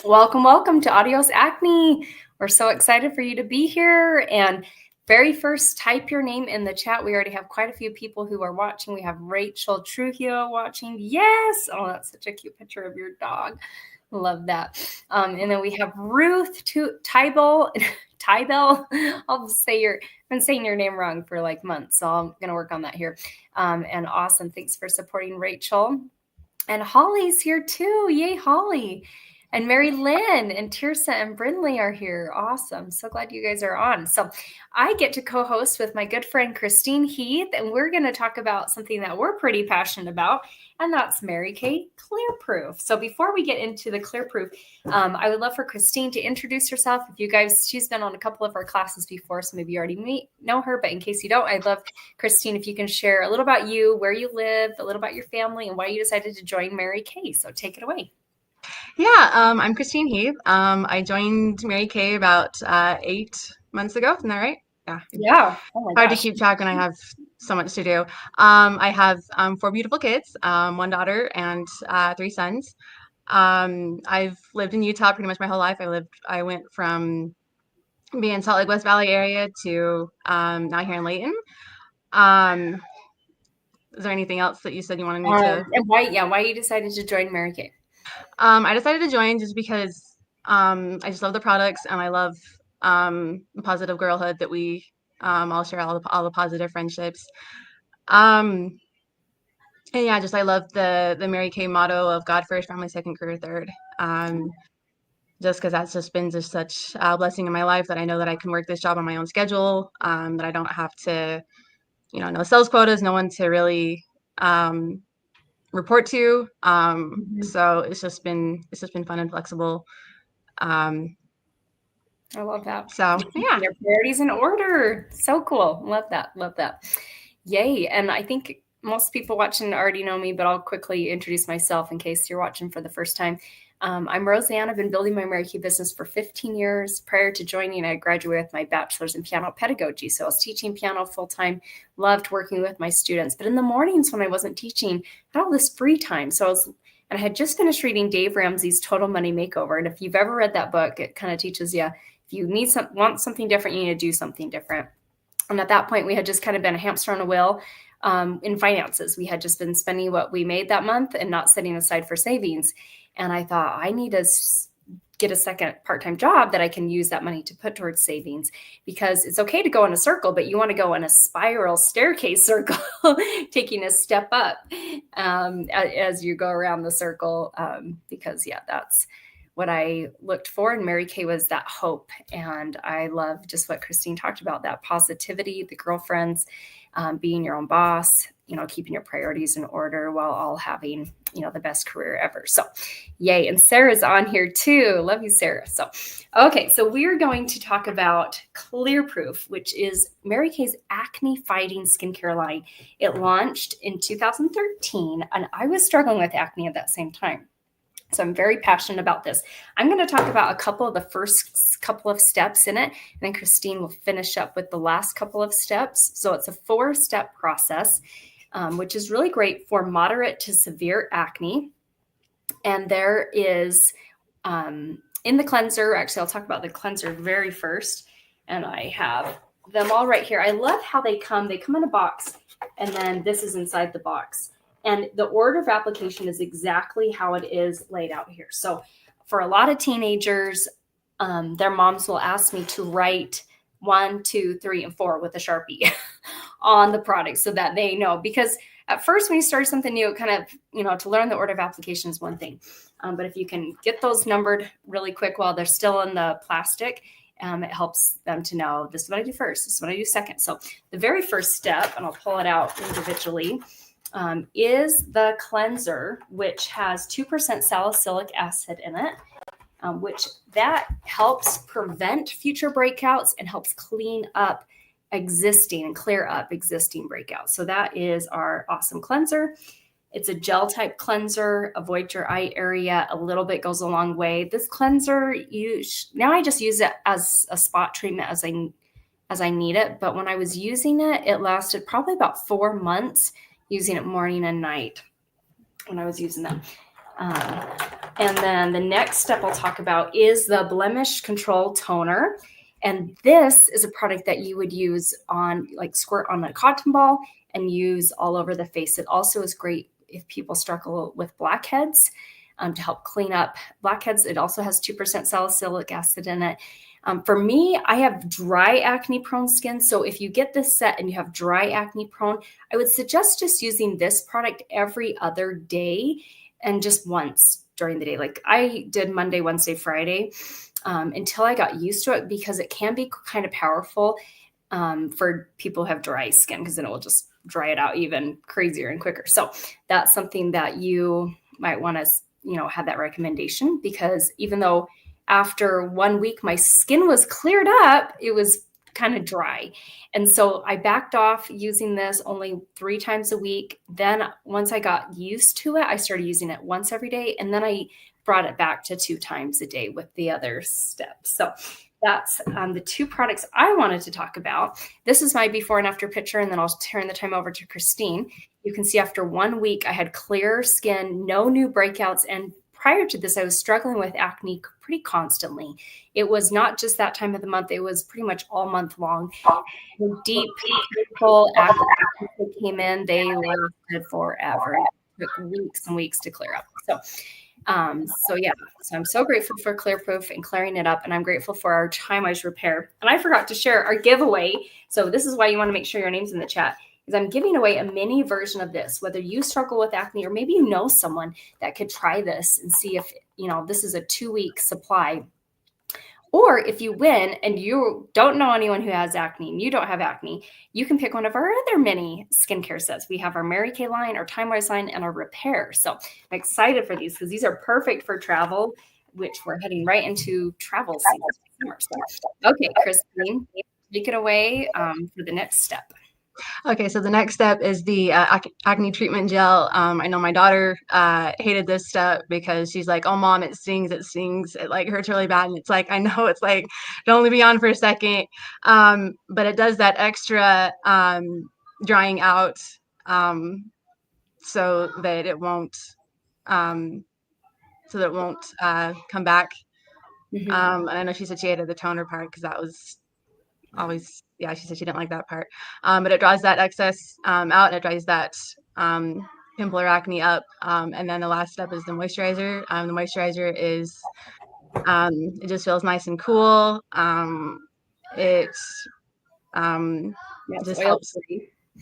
Welcome to Adios Acne. We're so excited for you to be here. And very first, type your name in the chat. We already have quite a few people who are watching. We have Rachel Trujillo watching. Yes. Oh, that's such a cute picture of your dog. Love that. And then we have Ruth Tybell. Tybell. I've been saying your name wrong for like months, so I'm going to work on that here. And awesome. Thanks for supporting Rachel. And Holly's here too. Yay, Holly. And Mary Lynn and Tirsa and Brinley are here. Awesome. So glad you guys are on. So I get to co-host with my good friend Christine Heath, and we're going to talk about something that we're pretty passionate about, and that's Mary Kay Clearproof. So before we get into the Clearproof, I would love for Christine to introduce herself. If you guys, she's been on a couple of our classes before, so maybe you already know her, but in case you don't, I'd love, Christine, if you can share a little about you, where you live, a little about your family, and why you decided to join Mary Kay. So take it away. Yeah, I'm Christine Heath. I joined Mary Kay about 8 months ago. Isn't that right? Yeah. Yeah. Oh my Hard to gosh. keep track when I have so much to do. I have four beautiful kids, one daughter and three sons. I've lived in Utah pretty much my whole life. I went from being in Salt Lake West Valley area to now here in Layton. Um, is there anything else that you said you wanted me to? And why you decided to join Mary Kay? I decided to join just because I just love the products and I love the positive girlhood that we all share, all the positive friendships. Um, and yeah, just I love the Mary Kay motto of God first, family second, career third. Just because that's just been just such a blessing in my life that I know that I can work this job on my own schedule, that I don't have to, no sales quotas, no one to really report to. So it's just been fun and flexible. Um, I love that. so yeah. Your priorities in order. So cool. Love that. Love that. Yay. And I think most people watching already know me, but I'll quickly introduce myself in case you're watching for the first time. I'm Roseanne. I've been building my Mary Kay business for 15 years. Prior to joining, I graduated with my bachelor's in piano pedagogy. So I was teaching piano full-time, loved working with my students. But in the mornings when I wasn't teaching, I had all this free time. And I had just finished reading Dave Ramsey's Total Money Makeover. And if you've ever read that book, it kind of teaches you, if you want something different, you need to do something different. And at that point, we had just kind of been a hamster on a wheel in finances. We had just been spending what we made that month and not setting aside for savings. And I thought, I need to get a second part-time job that I can use that money to put towards savings, because it's okay to go in a circle, but you want to go in a spiral staircase circle, taking a step up as you go around the circle, because yeah, that's what I looked for. And Mary Kay was that hope. And I love just what Christine talked about, that positivity, the girlfriends, being your own boss, keeping your priorities in order while all having, the best career ever. So yay. And Sarah's on here too. Love you, Sarah. So, okay. So we're going to talk about Clearproof, which is Mary Kay's acne fighting skincare line. It launched in 2013, and I was struggling with acne at that same time. So I'm very passionate about this. I'm going to talk about a couple of the first couple of steps in it, and then Christine will finish up with the last couple of steps. So it's a 4-step process, which is really great for moderate to severe acne. And there is in the cleanser, actually, I'll talk about the cleanser very first. And I have them all right here. I love how they come in a box, and then this is inside the box. And the order of application is exactly how it is laid out here. So for a lot of teenagers, their moms will ask me to write 1, 2, 3, and 4 with a Sharpie on the product so that they know. Because at first, when you start something new, it kind of, to learn the order of application is one thing. But if you can get those numbered really quick while they're still in the plastic, it helps them to know, this is what I do first, this is what I do second. So the very first step, and I'll pull it out individually, is the cleanser, which has 2% salicylic acid in it, which that helps prevent future breakouts and helps clean up and clear up existing breakouts. So that is our awesome cleanser. It's a gel type cleanser. Avoid your eye area. A little bit goes a long way. This cleanser, now I just use it as a spot treatment as I need it. But when I was using it, it lasted probably about 4 months, using it morning and night when I was using that. And then the next step I'll talk about is the Blemish Control Toner. And this is a product that you would use on, like, squirt on a cotton ball and use all over the face. It also is great if people struggle with blackheads, to help clean up blackheads. It also has 2% salicylic acid in it. For me, I have dry acne prone skin. So if you get this set and you have dry acne prone, I would suggest just using this product every other day and just once during the day. Like I did Monday, Wednesday, Friday, until I got used to it, because it can be kind of powerful for people who have dry skin, because then it will just dry it out even crazier and quicker. So that's something that you might want to, have that recommendation, because even though after 1 week my skin was cleared up, it was kind of dry. And so I backed off using this only 3 times a week. Then once I got used to it, I started using it once every day. And then I brought it back to 2 times a day with the other steps. So that's the 2 products I wanted to talk about. This is my before and after picture, and then I'll turn the time over to Christine. You can see after 1 week, I had clear skin, no new breakouts. And prior to this, I was struggling with acne pretty constantly. It was not just that time of the month. It was pretty much all month long. The deep, painful acne that came in, they lasted forever. It took weeks and weeks to clear up. So yeah, so I'm so grateful for Clearproof and clearing it up, and I'm grateful for our Time Eyes Repair. And I forgot to share our giveaway. So this is why you want to make sure your name's in the chat, is I'm giving away a mini version of this. Whether you struggle with acne, or maybe you know someone that could try this and see if, this is a 2-week supply. Or if you win and you don't know anyone who has acne and you don't have acne, you can pick one of our other mini skincare sets. We have our Mary Kay line, our Time Wise line, and our Repair. So I'm excited for these, because these are perfect for travel, which we're heading right into travel season. So, okay, Christine, take it away for the next step. Okay, so the next step is the acne treatment gel. I know my daughter hated this step because she's like, "Oh, mom, it stings, it like hurts really bad." And it's like, I know it's like, it'll only be on for a second, but it does that extra drying out, so that it won't, come back. Mm-hmm. And I know she said she hated the toner part because that was always, yeah, she said she didn't like that part. But it draws that excess out, and it dries that pimple or acne up. And then the last step is the moisturizer. The moisturizer is, it just feels nice and cool. It just helps.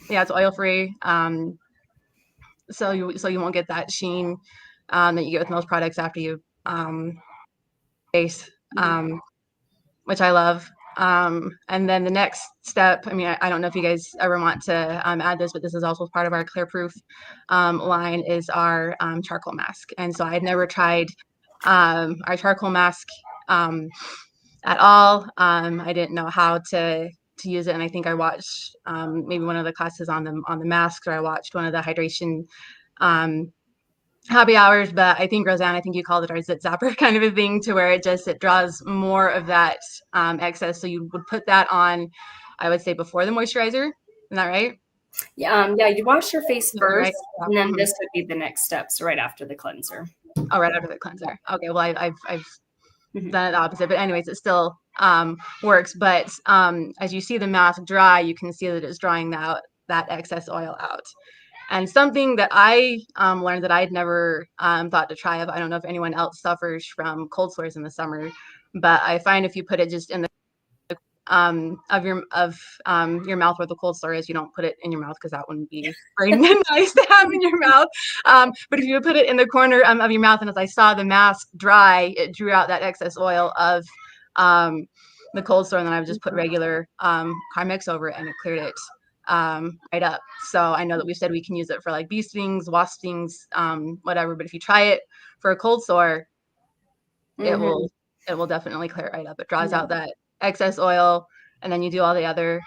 Yeah, it's oil free. So you won't get that sheen that you get with most products after you base, which I love. And then the next step, I mean, I don't know if you guys ever want to add this, but this is also part of our Clearproof line, is our charcoal mask. And so I had never tried our charcoal mask at all. I didn't know how to use it, and I think I watched maybe one of the classes on the masks, or I watched one of the hydration happy hours. But I think, Roseanne, I think you called it our zit zapper kind of a thing, to where it draws more of that excess. So you would put that on, I would say, before the moisturizer. Isn't that right? Yeah, you wash your face first, right? And then this would be the next steps right after the cleanser. Oh, right after the cleanser. Okay, well, I've done it the opposite, but anyways, it still works. But as you see the mask dry, you can see that it's drying that excess oil out. And something that I learned that I'd never thought to try. I don't know if anyone else suffers from cold sores in the summer, but I find if you put it just in the of your mouth where the cold sore is, you don't put it in your mouth, because that wouldn't be very nice to have in your mouth. But if you would put it in the corner of your mouth, and as I saw the mask dry, it drew out that excess oil of the cold sore, and then I would just put regular Carmex over it, and it cleared it right up. So I know that we said we can use it for like bee stings, wasp stings, whatever. But if you try it for a cold sore, it will definitely clear it right up. It draws out that excess oil, and then you do all the other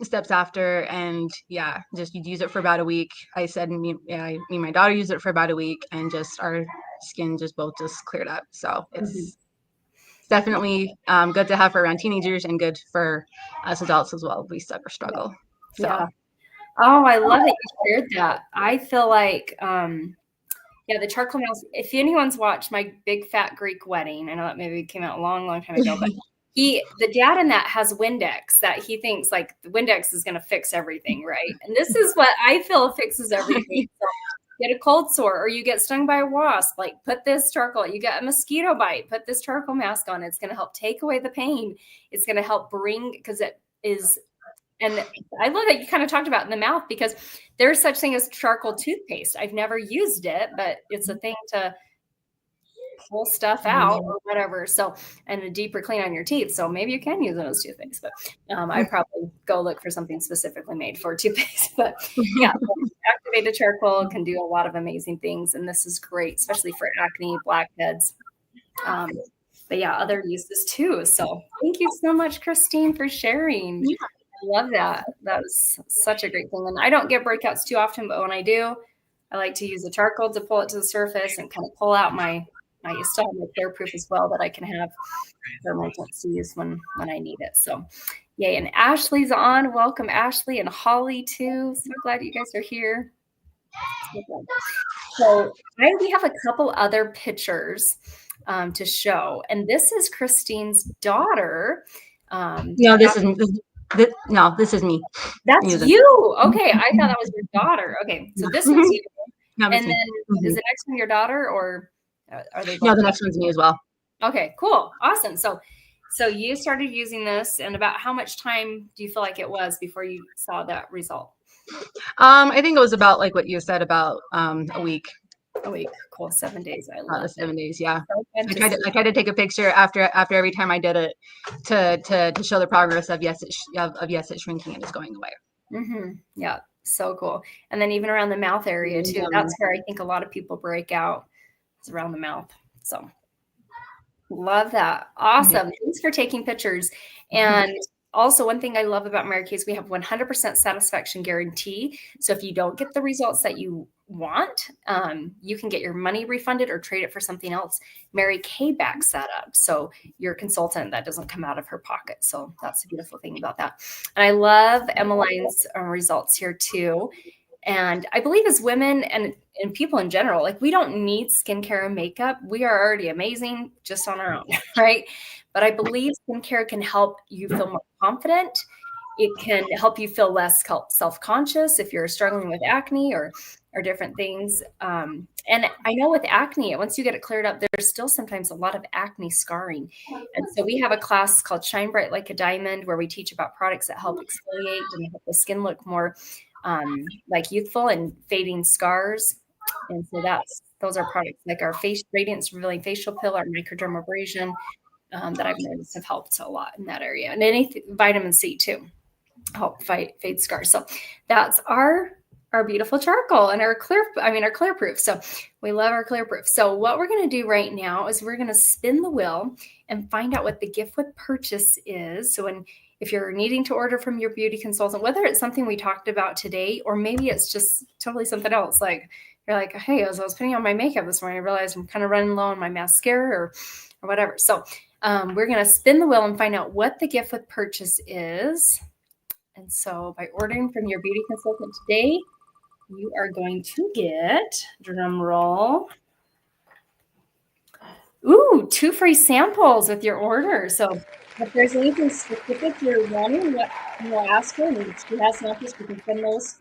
steps after. And yeah, just you'd use it for about a week. I said, me and my daughter used it for about a week, and just our skin both cleared up. So it's definitely good to have for around teenagers, and good for us adults as well if we struggle. So yeah. Oh, I love that you shared that. I feel like Yeah, the charcoal mouse. If anyone's watched My Big Fat Greek Wedding, I know that maybe came out a long, long time ago, but the dad in that has Windex that he thinks like the Windex is going to fix everything, right? And this is what I feel fixes everything. So get a cold sore or you get stung by a wasp, like put this charcoal. You get a mosquito bite, put this charcoal mask on. It's going to help take away the pain. It's going to help bring, because it is. And I love that you kind of talked about in the mouth, because there's such thing as charcoal toothpaste. I've never used it, but it's a thing to pull stuff out or whatever. So, and a deeper clean on your teeth. So maybe you can use it as toothpaste, but I'd probably go look for something specifically made for toothpaste. But yeah, activated charcoal can do a lot of amazing things. And this is great, especially for acne, blackheads. But yeah, other uses too. So thank you so much, Christine, for sharing. Yeah. I love that. That was such a great thing. And I don't get breakouts too often, but when I do, I like to use the charcoal to pull it to the surface and kind of pull out I still have my clearproof as well that I can have for emergency use when I need it. So yay. And Ashley's on. Welcome, Ashley, and Holly too. So glad you guys are here. So we have a couple other pictures to show. And this is Christine's daughter. No, this is me. That's you. Okay. I thought that was your daughter. Okay. So this one's you. No, and then is the next one your daughter, or are they both? No, the next one's me as well. Okay, cool. Awesome. So you started using this, and about how much time do you feel like it was before you saw that result? I think it was about like what you said, about a week. A week. Cool. 7 days. I love 7 days. Yeah. So I tried to take a picture after every time I did it to show the progress of yes, it's shrinking and it's going away. Mm-hmm. Yeah. So cool. And then even around the mouth area too. That's where I think a lot of people break out, is around the mouth. So love that. Awesome. Thanks for taking pictures. And also, one thing I love about Mary Kay is we have 100% satisfaction guarantee. So if you don't get the results that you want, you can get your money refunded or trade it for something else. Mary Kay backs that up. So your consultant, that doesn't come out of her pocket. So that's the beautiful thing about that. And I love Emmeline's results here too. And I believe as women and people in general, like we don't need skincare and makeup. We are already amazing just on our own, right? But I believe skincare can help you feel more confident. It can help you feel less self-conscious if you're struggling with acne or different things. And I know with acne, once you get it cleared up, there's still sometimes a lot of acne scarring. And so we have a class called Shine Bright Like a Diamond, where we teach about products that help exfoliate and help the skin look more like youthful and fading scars. And so those are products like our Radiance Revealing Facial Pill, our microdermabrasion, that I've noticed have helped a lot in that area. And vitamin C too, help fade scars. So that's our beautiful charcoal and our clearproof. So we love our clearproof. So what we're going to do right now is we're going to spin the wheel and find out what the gift with purchase is. So if you're needing to order from your beauty consultant, whether it's something we talked about today, or maybe it's just totally something else, like you're like, hey, as I was putting on my makeup this morning, I realized I'm kind of running low on my mascara or whatever. So we're going to spin the wheel and find out what the gift with purchase is. And so by ordering from your beauty consultant today, you are going to get, drum roll, 2 free samples with your order. So if there's anything specific you're wanting, we'll ask her, and if she has samples, we can send those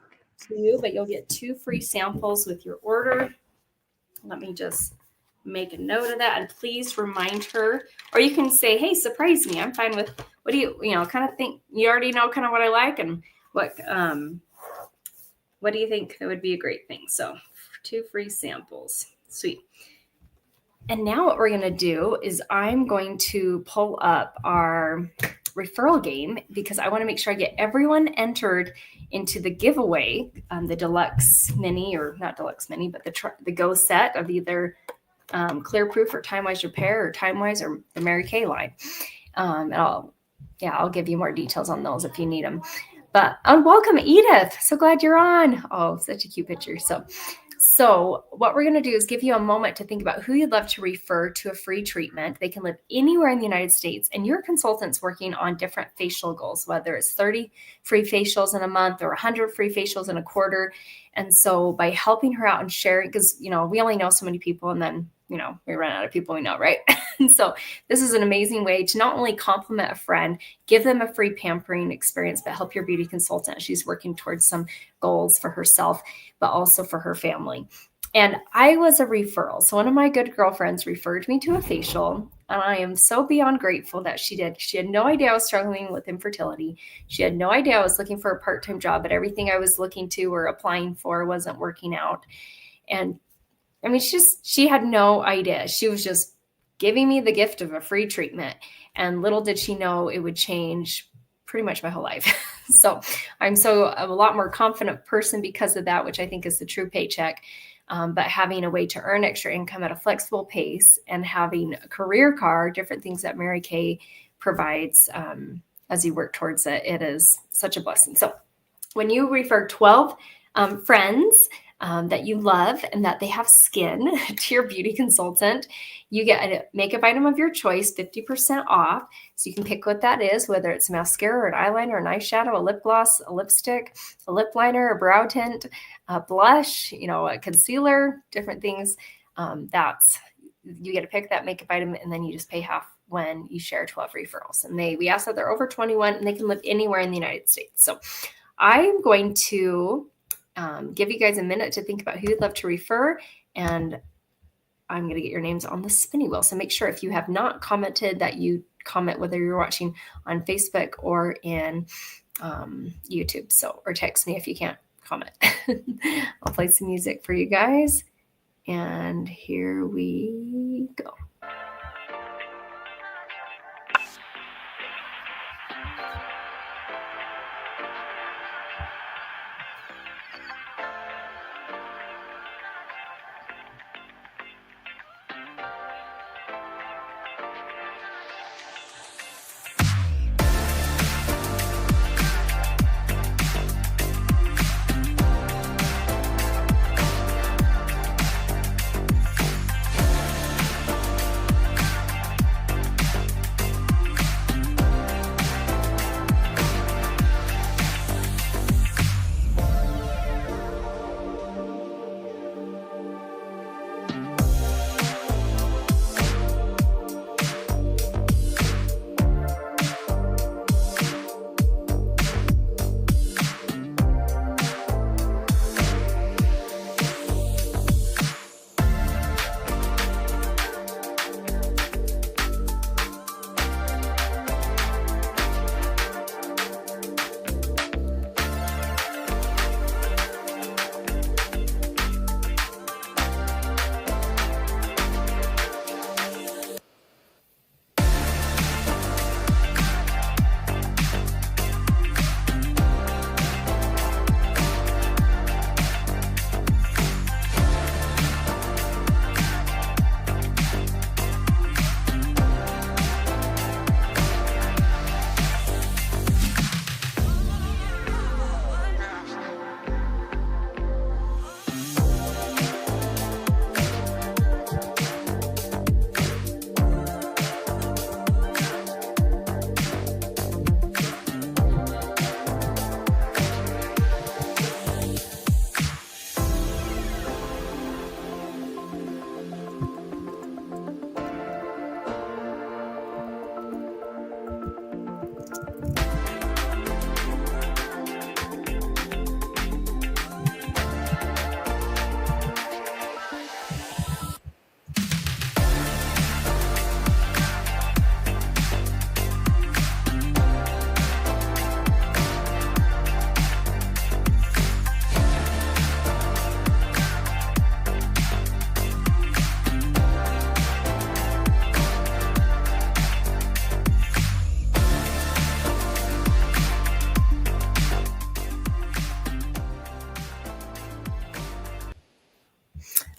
to you, but you'll get 2 free samples with your order. Let me just make a note of that, and please remind her, or you can say, hey, surprise me. I'm fine with, what do you kind of think, you already know kind of what I like, and what do you think that would be a great thing? So 2 free samples. Sweet. And now what we're going to do is I'm going to pull up our referral game, because I want to make sure I get everyone entered into the giveaway, the deluxe mini, or not deluxe mini, but the Go set of either Clearproof or Time Wise Repair or Time Wise or the Mary Kay line. And I'll give you more details on those if you need them. But welcome, Edith. So glad you're on. Oh, such a cute picture. So So what we're going to do is give you a moment to think about who you'd love to refer to a free treatment. They can live anywhere in the United States, and your consultant's working on different facial goals, whether it's 30 free facials in a month or 100 free facials in a quarter. And so by helping her out and sharing, because, we only know so many people, and then, we run out of people we know, right? And so this is an amazing way to not only compliment a friend, give them a free pampering experience, but help your beauty consultant. She's working towards some goals for herself, but also for her family. And I was a referral. So one of my good girlfriends referred me to a facial, and I am so beyond grateful that she did. She had no idea I was struggling with infertility. She had no idea I was looking for a part-time job, but everything I was looking to or applying for wasn't working out. And I mean, she had no idea. She was just giving me the gift of a free treatment. And little did she know it would change pretty much my whole life. So I'm a lot more confident person because of that, which I think is the true paycheck. But having a way to earn extra income at a flexible pace and having a career car, different things that Mary Kay provides as you work towards it, it is such a blessing. So when you refer 12 friends that you love and that they have skin to your beauty consultant, you get a makeup item of your choice, 50% off. So you can pick what that is, whether it's mascara or an eyeliner, an eyeshadow, a lip gloss, a lipstick, a lip liner, a brow tint, a blush, a concealer, different things. You get to pick that makeup item, and then you just pay half when you share 12 referrals. And we ask that they're over 21 and they can live anywhere in the United States. So I'm going to give you guys a minute to think about who you'd love to refer, and I'm going to get your names on the spinning wheel. So make sure if you have not commented that you comment, whether you're watching on Facebook or in YouTube. Or text me if you can't comment. I'll play some music for you guys. And here we go.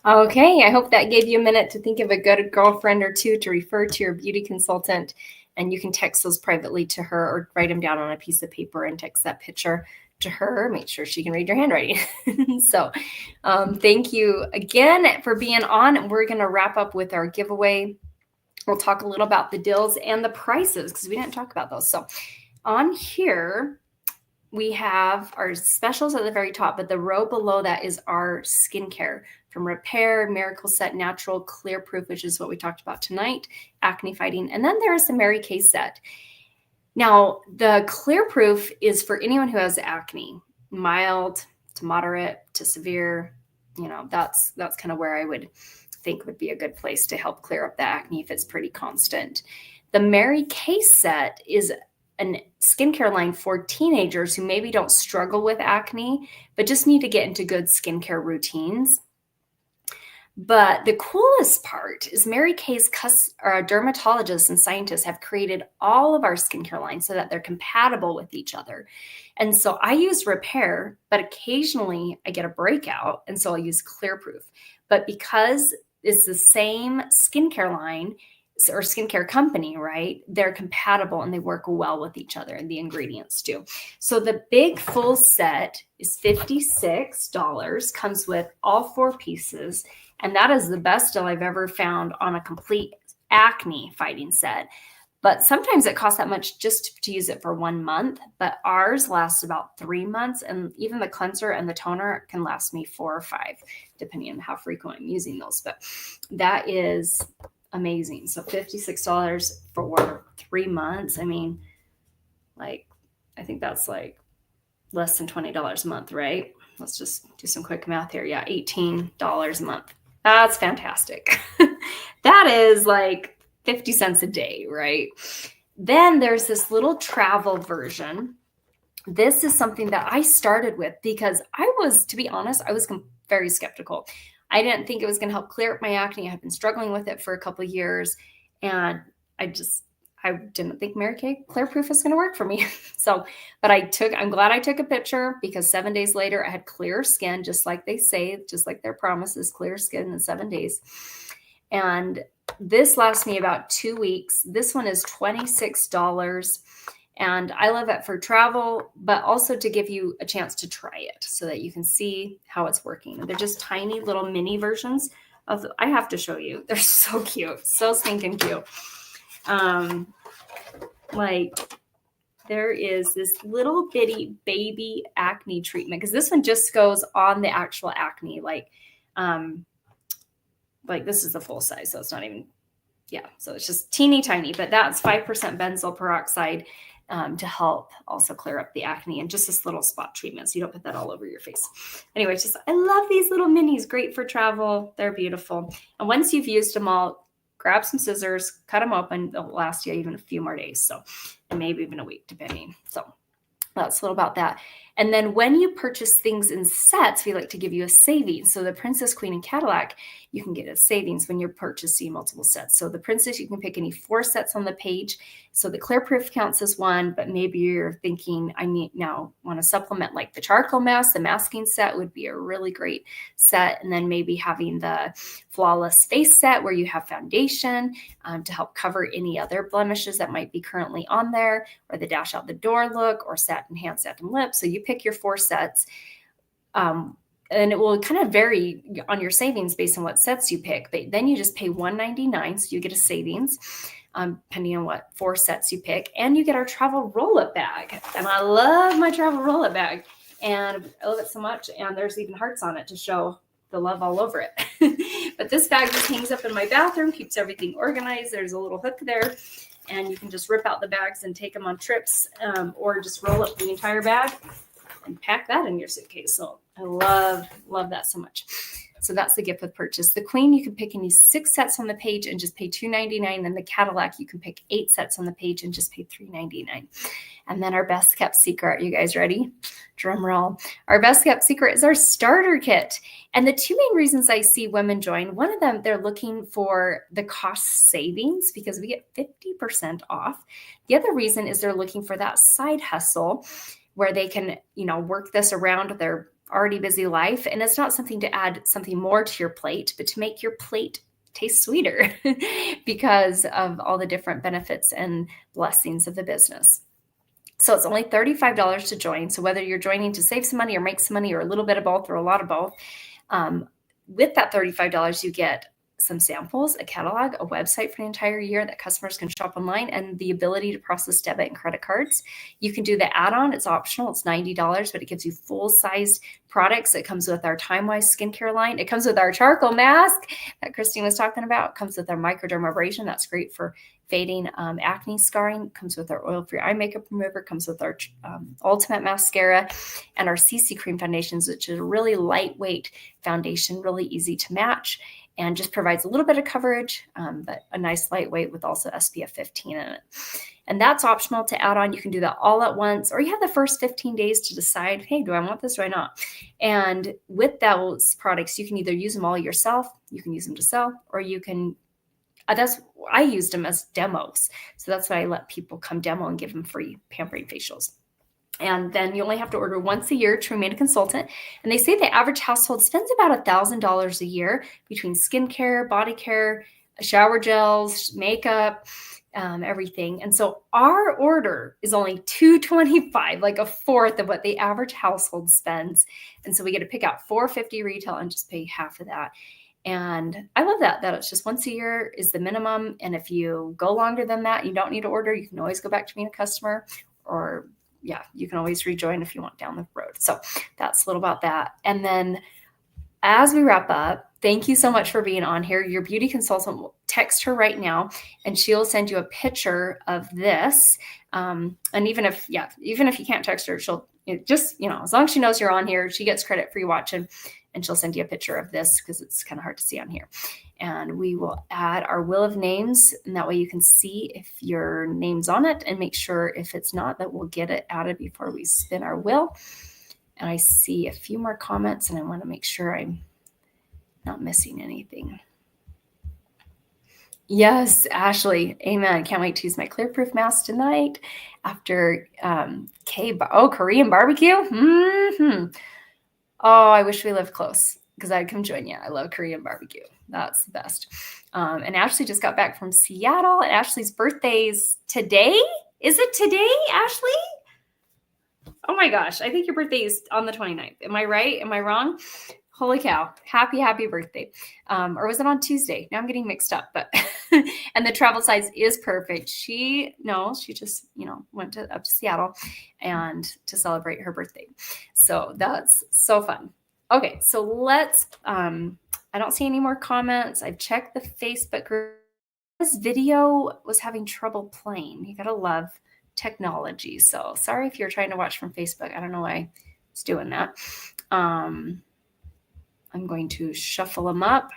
Okay, I hope that gave you a minute to think of a good girlfriend or two to refer to your beauty consultant. And you can text those privately to her or write them down on a piece of paper and text that picture to her, make sure she can read your handwriting. So thank you again for being on. We're going to wrap up with our giveaway. We'll talk a little about the deals and the prices because we didn't talk about those. So on here, we have our specials at the very top, but the row below that is our skincare from Repair, Miracle Set, Natural, Clear Proof, which is what we talked about tonight, Acne Fighting. And then there's the Mary Kay set. Now, the Clear Proof is for anyone who has acne, mild to moderate to severe. You know, that's kind of where I would think would be a good place to help clear up the acne if it's pretty constant. The Mary Kay set is a skincare line for teenagers who maybe don't struggle with acne, but just need to get into good skincare routines. But the coolest part is Mary Kay's dermatologists and scientists have created all of our skincare lines so that they're compatible with each other. And so I use Repair, but occasionally I get a breakout, and so I'll use Clear Proof. But because it's the same skincare line or skincare company, right? They're compatible and they work well with each other, and the ingredients do. So the big full set is $56, comes with all 4 pieces. And that is the best deal I've ever found on a complete acne fighting set. But sometimes it costs that much just to use it for 1 month. But ours lasts about 3 months. And even the cleanser and the toner can last me 4 or 5, depending on how frequent I'm using those. But that is amazing. So $56 for 3 months. I mean, like, I think that's like less than $20 a month, right? Let's just do some quick math here. Yeah, $18 a month. That's fantastic. That is like 50 cents a day, right? Then there's this little travel version. This is something that I started with because to be honest, I was very skeptical. I didn't think it was going to help clear up my acne. I had been struggling with it for a couple of years, and I didn't think Mary Kay Clear Proof was going to work for me. But I'm glad I took a picture, because 7 days later I had clear skin, just like they say, just like their promise is clear skin in 7 days. And this lasts me about 2 weeks. This one is $26. And I love it for travel, but also to give you a chance to try it so that you can see how it's working. They're just tiny little mini versions I have to show you. They're so cute, so stinking cute. Like, there is this little bitty baby acne treatment, because this one just goes on the actual acne. Like this is the full size, so it's not even, so it's just teeny tiny, but that's 5% benzoyl peroxide to help also clear up the acne, and just this little spot treatment, so you don't put that all over your face. Anyway, I love these little minis, great for travel. They're beautiful. And once you've used them all, grab some scissors, cut them open. They'll last you even a few more days. And maybe even a week, depending. So that's a little about that. And then when you purchase things in sets, we like to give you a savings. So the Princess, Queen, and Cadillac, you can get a savings when you're purchasing multiple sets. So the Princess, you can pick any 4 sets on the page. So the Clear Proof counts as 1, but maybe you're thinking, want to supplement like the charcoal mask. The masking set would be a really great set. And then maybe having the Flawless Face set, where you have foundation to help cover any other blemishes that might be currently on there, or the Dash Out the Door look, or satin hand, satin lips. So you pick your 4 sets. And it will kind of vary on your savings based on what sets you pick. But then you just pay $1.99, so you get a savings, depending on what 4 sets you pick. And you get our travel roll-up bag. And I love my travel roll-up bag. And I love it so much. And there's even hearts on it to show the love all over it. But this bag just hangs up in my bathroom, keeps everything organized. There's a little hook there. And you can just rip out the bags and take them on trips, or just roll up the entire bag and pack that in your suitcase. So I love that so much. So that's the gift with purchase. The Queen, you can pick any 6 sets on the page and just pay $2.99. And the Cadillac, you can pick 8 sets on the page and just pay $3.99. And then our best kept secret. You guys ready? Drum roll. Our best kept secret is our starter kit. And the 2 main reasons I see women join, one of them, they're looking for the cost savings because we get 50% off. The other reason is they're looking for that side hustle where they can, work this around their already busy life. And it's not something to add something more to your plate, but to make your plate taste sweeter because of all the different benefits and blessings of the business. So it's only $35 to join. So whether you're joining to save some money or make some money or a little bit of both or a lot of both, with that $35, you get some samples, a catalog, a website for the entire year that customers can shop online, and the ability to process debit and credit cards. You can do the add-on. It's optional. It's $90, but it gives you full-sized products. It comes with our Time-Wise skincare line. It comes with our charcoal mask that Christine was talking about. It comes with our microdermabrasion. That's great for fading acne scarring. It comes with our oil-free eye makeup remover. It comes with our ultimate mascara and our CC cream foundations, which is a really lightweight foundation, really easy to match, and just provides a little bit of coverage, but a nice lightweight with also SPF 15 in it. And that's optional to add on. You can do that all at once, or you have the first 15 days to decide, hey, do I want this or do I not? And with those products, you can either use them all yourself, you can use them to sell, or you can, I used them as demos. So that's why I let people come demo and give them free pampering facials. And then you only have to order once a year to remain a consultant. And they say the average household spends about $1,000 a year between skincare, body care, shower gels, makeup, everything. And so our order is only $225, like a fourth of what the average household spends. And so we get to pick out $450 retail and just pay half of that. And I love that it's just once a year is the minimum. And if you go longer than that, you don't need to order. You can always go back to being a customer, or yeah, you can always rejoin if you want down the road. So that's a little about that. And then as we wrap up, thank you so much for being on here. Your beauty consultant will text her right now, and she'll send you a picture of this. And even if you can't text her, she'll just, as long as she knows you're on here, she gets credit for you watching, and she'll send you a picture of this because it's kind of hard to see on here. And we will add our wheel of names, and that way you can see if your name's on it, and make sure if it's not, that we'll get it added before we spin our wheel. And I see a few more comments, and I want to make sure I'm not missing anything. Yes, Ashley. Amen. Can't wait to use my clearproof mask tonight after Korean barbecue. Mm-hmm. Oh, I wish we lived close because I'd come join you. I love Korean barbecue. That's the best. And Ashley just got back from Seattle, and Ashley's birthday is today. Is it today, Ashley? Oh my gosh. I think your birthday is on the 29th. Am I right? Am I wrong? Holy cow. Happy birthday. Or was it on Tuesday? Now I'm getting mixed up, but, and the travel size is perfect. She just, went up to Seattle and to celebrate her birthday. So that's so fun. Okay. So let's, I don't see any more comments. I've checked the Facebook group. This video was having trouble playing. You got to love technology. So sorry if you're trying to watch from Facebook. I don't know why it's doing that. I'm going to shuffle them up,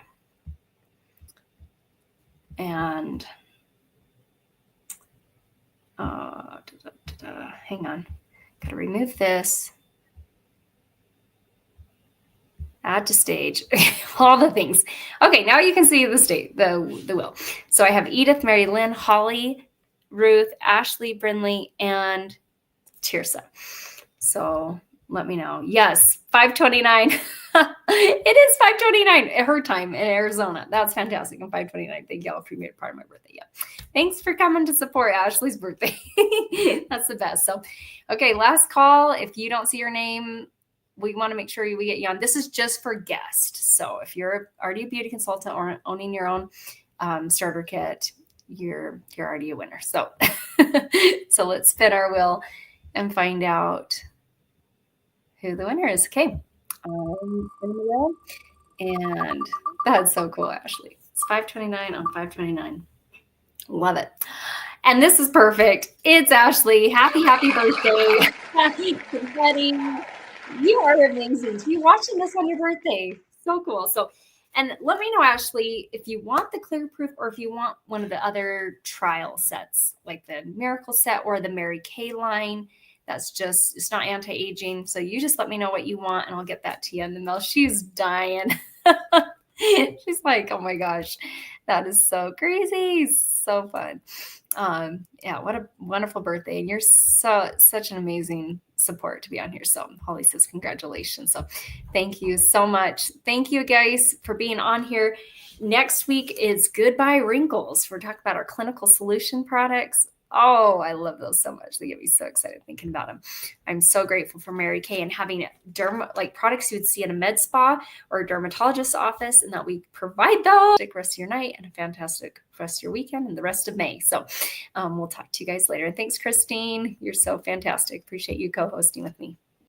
and hang on. Got to remove this. Add to stage, all the things. Okay, now you can see the wheel. So I have Edith, Mary Lynn, Holly, Ruth, Ashley, Brinley, and Tirsa. So let me know. Yes, 5:29. It is 5:29 at her time in Arizona. That's fantastic. I'm 5:29. Thank y'all for being part of my birthday. Yeah. Thanks for coming to support Ashley's birthday. That's the best. So, okay, last call. If you don't see your name, we want to make sure we get you on. This is just for guests. So if you're already a beauty consultant or owning your own starter kit, you're already a winner. So, so let's spin our wheel and find out who the winner is. Okay. Spin the wheel. And that's so cool, Ashley. It's 5:29 on 5:29. Love it. And this is perfect. It's Ashley. Happy birthday. Confetti. You are amazing to be watching this on your birthday. So cool. So, and let me know, Ashley, if you want the Clearproof or if you want one of the other trial sets, like the Miracle set or the Mary Kay line. It's not anti-aging. So you just let me know what you want and I'll get that to you. And then she's dying. She's like, oh my gosh, that is so crazy. So fun. Yeah, what a wonderful birthday. And you're such an amazing support to be on here. So Holly says, congratulations. So thank you so much. Thank you guys for being on here. Next week is Goodbye Wrinkles. We're talking about our clinical solution products. Oh, I love those so much. They get me so excited thinking about them. I'm so grateful for Mary Kay and having like products you would see in a med spa or a dermatologist's office, and that we provide those. Rest of your night and a fantastic rest of your weekend and the rest of May. So we'll talk to you guys later. Thanks, Christine. You're so fantastic. Appreciate you co-hosting with me.